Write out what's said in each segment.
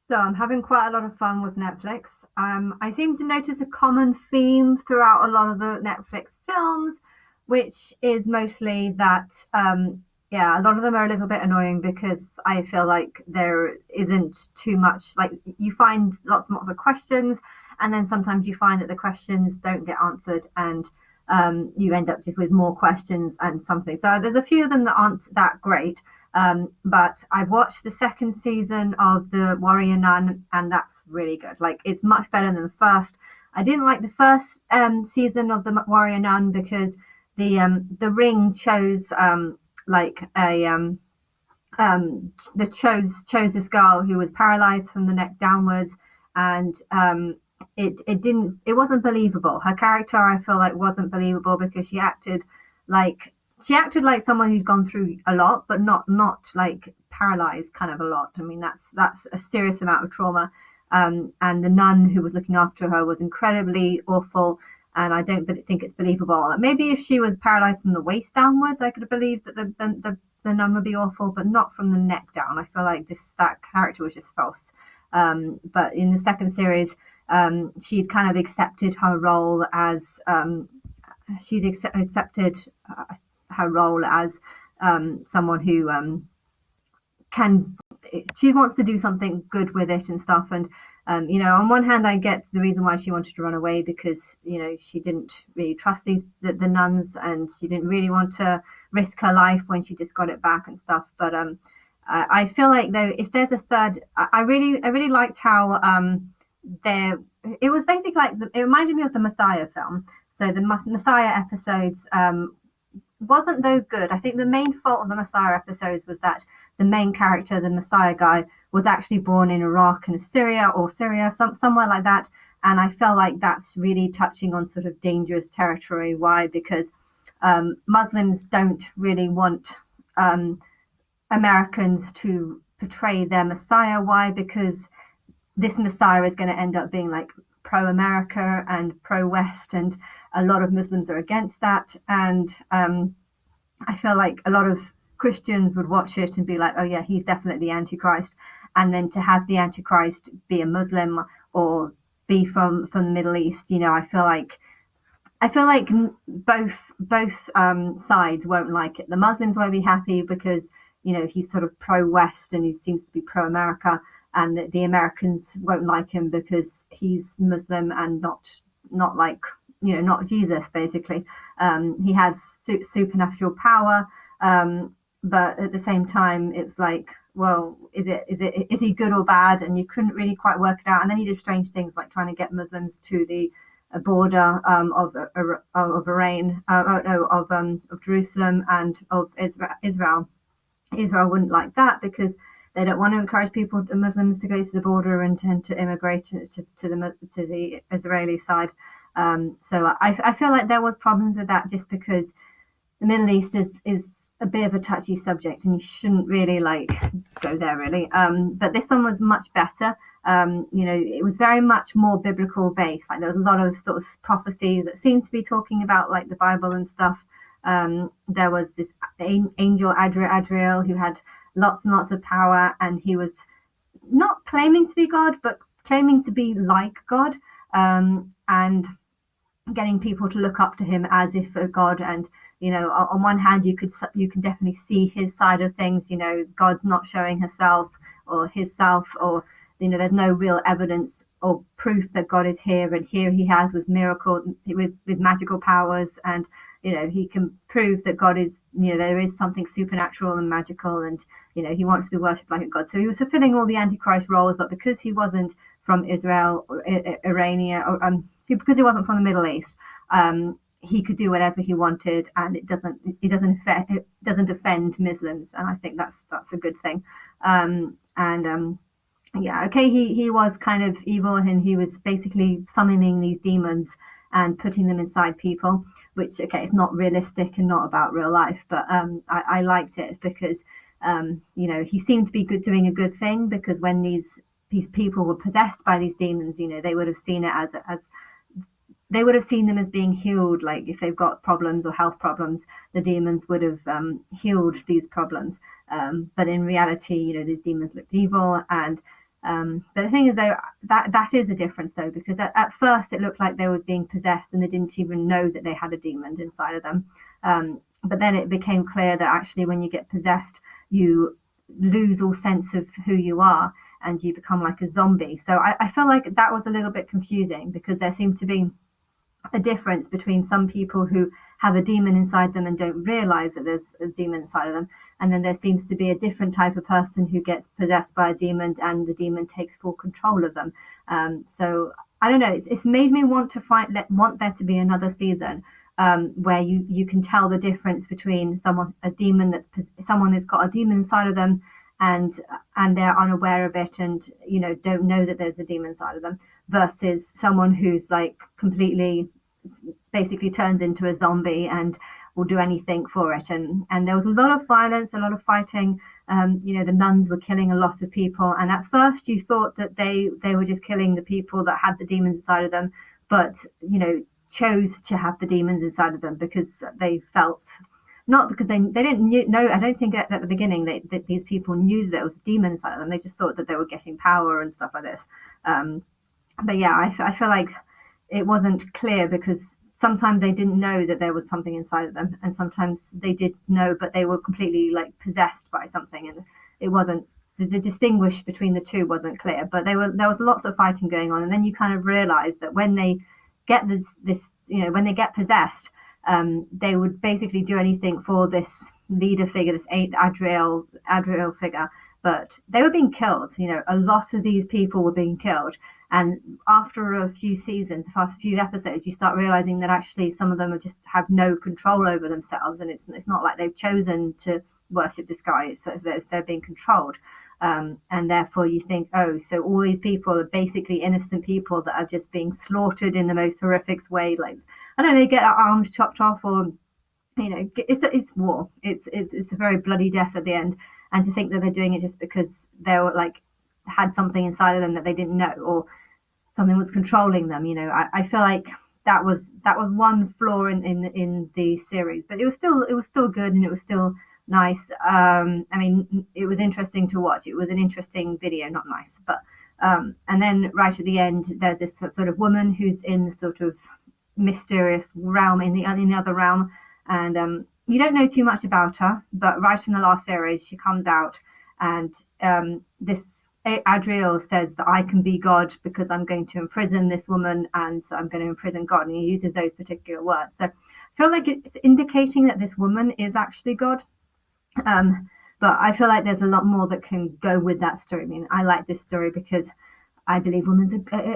So I'm having quite a lot of fun with Netflix. I seem to notice a common theme throughout a lot of the Netflix films, which is mostly that, yeah, a lot of them are a little bit annoying because I feel like there isn't too much. Like you find lots and lots of questions, and then sometimes you find that the questions don't get answered, and you end up just with more questions and something. So there's a few of them that aren't that great. But I've watched the second season of The Warrior Nun, and that's really good. Like, it's much better than the first. I didn't like the first season of The Warrior Nun because the ring chose like a the chose this girl who was paralyzed from the neck downwards, and it wasn't believable. Her character, I feel like, wasn't believable because like she acted like someone who'd gone through a lot, but not like paralyzed kind of a lot. I mean, that's a serious amount of trauma. And the nun who was looking after her was incredibly awful, and I don't think it's believable. Maybe if she was paralyzed from the waist downwards, I could have believed that the nun would be awful, but not from the neck down. I feel like this that character was just false. But in the second series, she'd kind of accepted her role as accepted her role as someone who can she wants to do something good with it and stuff. And on one hand, I get the reason why she wanted to run away because she didn't really trust the nuns, and she didn't really want to risk her life when she just got it back and stuff. But I feel like, though, if there's a third, I really liked how there it was basically like it reminded me of the Messiah film. So the Messiah episodes wasn't though good. I think the main fault of the Messiah episodes was that the main character, the Messiah guy, was actually born in Iraq and Syria, or Syria, somewhere like that. And I felt like that's really touching on sort of dangerous territory. Why? Because Muslims don't really want Americans to portray their Messiah. Why? Because this Messiah is going to end up being like pro-America and pro-West, and a lot of Muslims are against that. And I feel like a lot of Christians would watch it and be like, "Oh yeah, he's definitely the Antichrist." And then to have the Antichrist be a Muslim or be from the Middle East, I feel like both sides won't like it. The Muslims won't be happy because he's sort of pro-West and he seems to be pro-America, and the Americans won't like him because he's Muslim and not like not Jesus basically. He has supernatural power, but at the same time, it's like, well, is he good or bad? And you couldn't really quite work it out. And then he did strange things like trying to get Muslims to the border of Iran, no, of Jerusalem and of Israel. Israel wouldn't like that because they don't want to encourage Muslims, to go to the border and to immigrate to the Israeli side. So I feel like there was problems with that just because the Middle East is a bit of a touchy subject, and you shouldn't really like go there really. But this one was much better. It was very much more biblical based. Like there was a lot of sort of prophecies that seemed to be talking about like the Bible and stuff. There was this angel Adriel who had lots and lots of power, and he was not claiming to be God, but claiming to be like God, and getting people to look up to him as if a god. And on one hand, you can definitely see his side of things. God's not showing herself or himself, or there's no real evidence or proof that God is here, and here he has with magical powers, and he can prove that God is, there is something supernatural and magical, and he wants to be worshipped like a god. So he was fulfilling all the Antichrist roles, but because he wasn't from Israel or Irania, or because he wasn't from the Middle East, he could do whatever he wanted, and it doesn't offend Muslims, and I think that's a good thing. And yeah, okay, he was kind of evil, and he was basically summoning these demons and putting them inside people, which, okay, it's not realistic and not about real life, but I liked it because he seemed to be doing a good thing, because when these people were possessed by these demons, they would have seen it as they would have seen them as being healed. Like if they've got problems or health problems, the demons would have healed these problems. But in reality, these demons looked evil, and But the thing is, though, that is a difference, though, because at first it looked like they were being possessed and they didn't even know that they had a demon inside of them. But then it became clear that actually, when you get possessed, you lose all sense of who you are and you become like a zombie. So I feel like that was a little bit confusing because there seemed to be a difference between some people who have a demon inside them and don't realize that there's a demon inside of them, and then there seems to be a different type of person who gets possessed by a demon and the demon takes full control of them. So I don't know, it's made me want to want there to be another season, where you can tell the difference between someone who's got a demon inside of them and they're unaware of it and don't know that there's a demon inside of them, versus someone who's like completely basically turns into a zombie and will do anything for it. And there was a lot of violence, a lot of fighting. The nuns were killing a lot of people, and at first you thought that they were just killing the people that had the demons inside of them, but chose to have the demons inside of them because they felt, not because they didn't know. I don't think at the beginning that these people knew that there was a demon inside of them. They just thought that they were getting power and stuff like this. But yeah, I feel like it wasn't clear because sometimes they didn't know that there was something inside of them, and sometimes they did know, but they were completely like possessed by something, and it wasn't the distinguish between the two wasn't clear. But there was lots of fighting going on, and then you kind of realize that when they get when they get possessed, they would basically do anything for this leader figure, this Adriel figure. But they were being killed. A lot of these people were being killed. And after a few seasons, after a few episodes, you start realizing that actually some of them just have no control over themselves, and it's not like they've chosen to worship this guy. It's they're being controlled, and therefore you think, oh, so all these people are basically innocent people that are just being slaughtered in the most horrific way. Like, I don't know, they get their arms chopped off, or it's war. It's a very bloody death at the end, and to think that they're doing it just because they were like had something inside of them that they didn't know, or something was controlling them. I feel like that was one flaw in the series, but it was still good, and it was still nice. I mean, it was interesting to watch. It was an interesting video, not nice, but and then right at the end, there's this sort of woman who's in the sort of mysterious realm in the other realm, and you don't know too much about her, but right in the last series, she comes out, and this Adriel says that I can be God because I'm going to imprison this woman, and so I'm going to imprison God, and he uses those particular words. So I feel like it's indicating that this woman is actually God. But I feel like there's a lot more that can go with that story. I mean, I like this story because I believe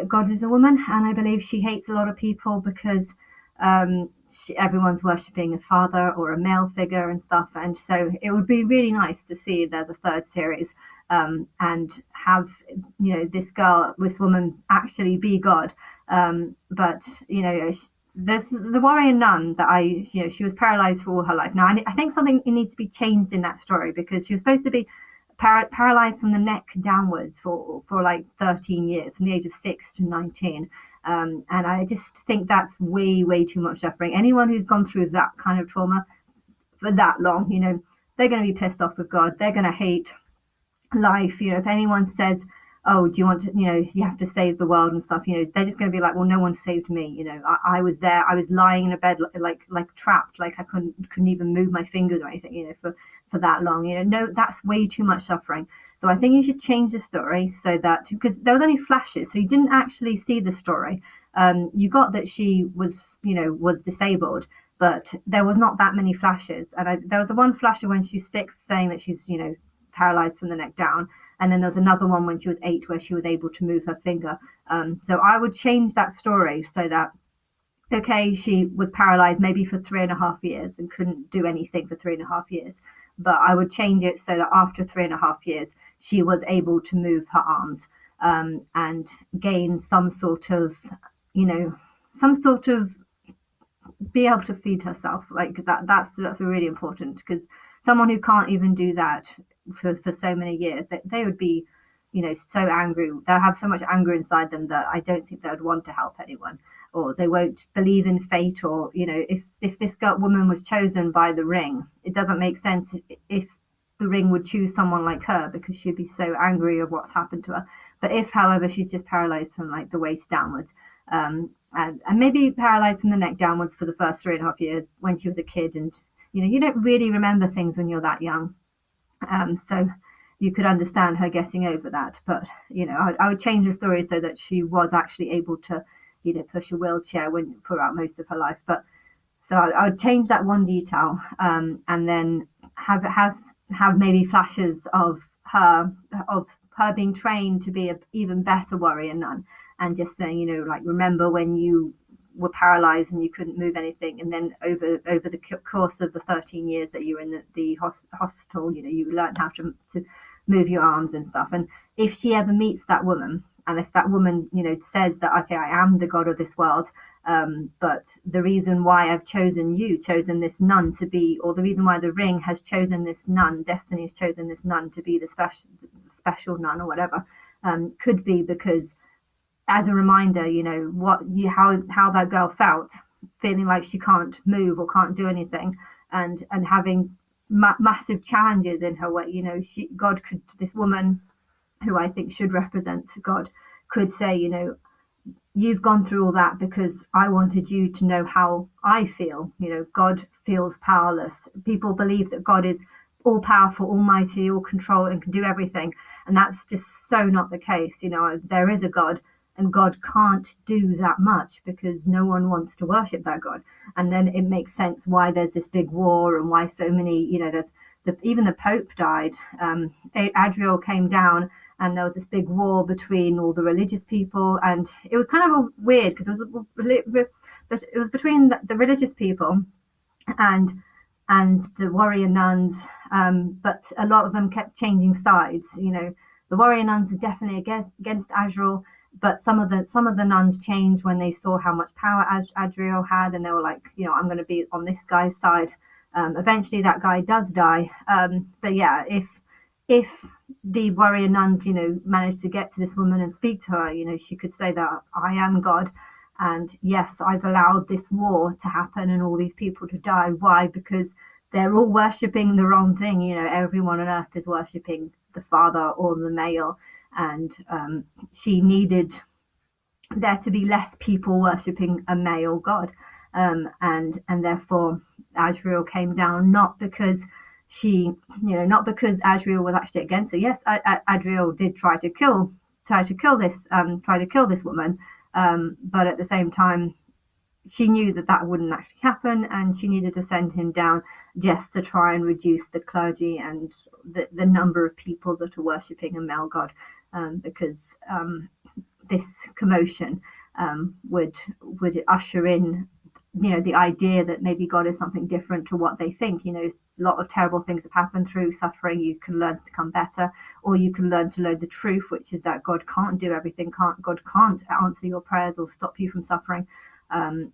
God is a woman, and I believe she hates a lot of people because everyone's worshipping a father or a male figure and stuff. And so it would be really nice to see there's a third series, and have this woman actually be God. But there's the warrior nun that she was paralyzed for all her life. Now I think something needs to be changed in that story, because she was supposed to be paralyzed from the neck downwards for like 13 years, from the age of 6 to 19. And I just think that's way too much suffering. Anyone who's gone through that kind of trauma for that long, they're going to be pissed off with God. They're going to hate life. If anyone says, oh, do you want to, you have to save the world and stuff, they're just going to be like, well, no one saved me. I was there. I was lying in a bed like trapped, like I couldn't even move my fingers or anything, for that long. No, that's way too much suffering. So I think you should change the story so that, because there was only flashes, so you didn't actually see the story. You got that she was disabled, but there was not that many flashes. And there was one flash when she's 6 saying that she's, paralyzed from the neck down. And then there's another one when she was 8 where she was able to move her finger. So I would change that story so that, okay, she was paralyzed maybe for 3.5 years and couldn't do anything for 3.5 years. But I would change it so that after 3.5 years, she was able to move her arms, and gain some sort of be able to feed herself like that. That's really important, because someone who can't even do that for so many years, that they would be so angry. They'll have so much anger inside them that I don't think they would want to help anyone, or they won't believe in fate. Or if this woman was chosen by the ring, it doesn't make sense if the ring would choose someone like her because she'd be so angry of what's happened to her. But if, however, she's just paralyzed from like the waist downwards, and maybe paralyzed from the neck downwards for the first 3.5 years when she was a kid, and you don't really remember things when you're that young, so you could understand her getting over that. But I would change the story so that she was actually able to push a wheelchair throughout most of her life. But so I would change that one detail, and then have maybe flashes of her being trained to be an even better warrior nun, and just saying, like, remember when you were paralyzed and you couldn't move anything, and then over the course of the 13 years that you were in the hospital, you learned how to move your arms and stuff. And if she ever meets that woman, and if that woman says that, okay, I am the god of this world, but the reason why I've chosen this nun to be, or the reason why the ring has chosen this nun, destiny has chosen this nun to be the special nun or whatever, could be because, as a reminder, how that girl felt, feeling like she can't move or can't do anything, and having massive challenges in her way. This woman, who I think should represent God, could say, you've gone through all that because I wanted you to know how I feel. God feels powerless. People believe that God is all powerful, almighty, all control, and can do everything. And that's just so not the case. There is a God, and God can't do that much because no one wants to worship that God. And then it makes sense why there's this big war, and why so many, even the Pope died. Adriel came down, and there was this big war between all the religious people, and it was kind of weird because it was between the religious people and the warrior nuns, but a lot of them kept changing sides. The warrior nuns were definitely against Azrael, but some of the nuns changed when they saw how much power Adriel had, and they were like, I'm going to be on this guy's side. Eventually, that guy does die, but yeah, if the warrior nuns, managed to get to this woman and speak to her, she could say that I am God. And yes, I've allowed this war to happen and all these people to die. Why? Because they're all worshipping the wrong thing. Everyone on earth is worshipping the father or the male. And she needed there to be less people worshipping a male god. And therefore, Azrael came down, not because not because Azrael was actually against it. Yes, Azrael did try to kill this woman, but at the same time, she knew that wouldn't actually happen, and she needed to send him down just to try and reduce the clergy and the number of people that are worshipping a male god, because this commotion would usher in the idea that maybe God is something different to what they think. A lot of terrible things have happened through suffering. You can learn to become better, or you can learn to know the truth, which is that God can't do everything. God can't answer your prayers or stop you from suffering. And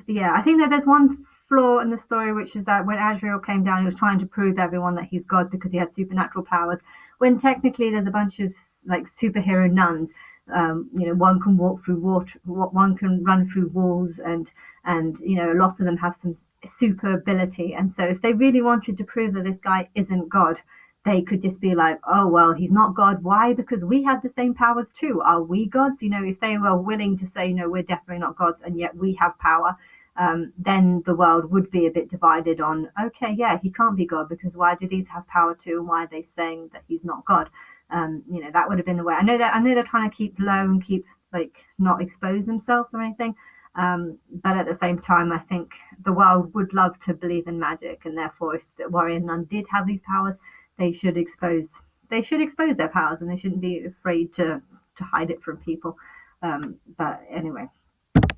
yeah, I think that there's one flaw in the story, which is that when Azrael came down, he was trying to prove everyone that he's God because he had supernatural powers, when technically there's a bunch of like superhero nuns. One can walk through water, one can run through walls, and a lot of them have some super ability. And so if they really wanted to prove that this guy isn't God, they could just be like, oh, well, he's not God. Why? Because we have the same powers too. Are we gods? If they were willing to say, no, we're definitely not gods, and yet we have power, then the world would be a bit divided on, okay, yeah, he can't be God, because why do these have power too, and why are they saying that he's not God? That would have been the way. I know they're trying to keep low and keep not expose themselves or anything, but at the same time, I think the world would love to believe in magic, and therefore, if the warrior nun did have these powers, they should expose their powers, and they shouldn't be afraid to hide it from people. But anyway.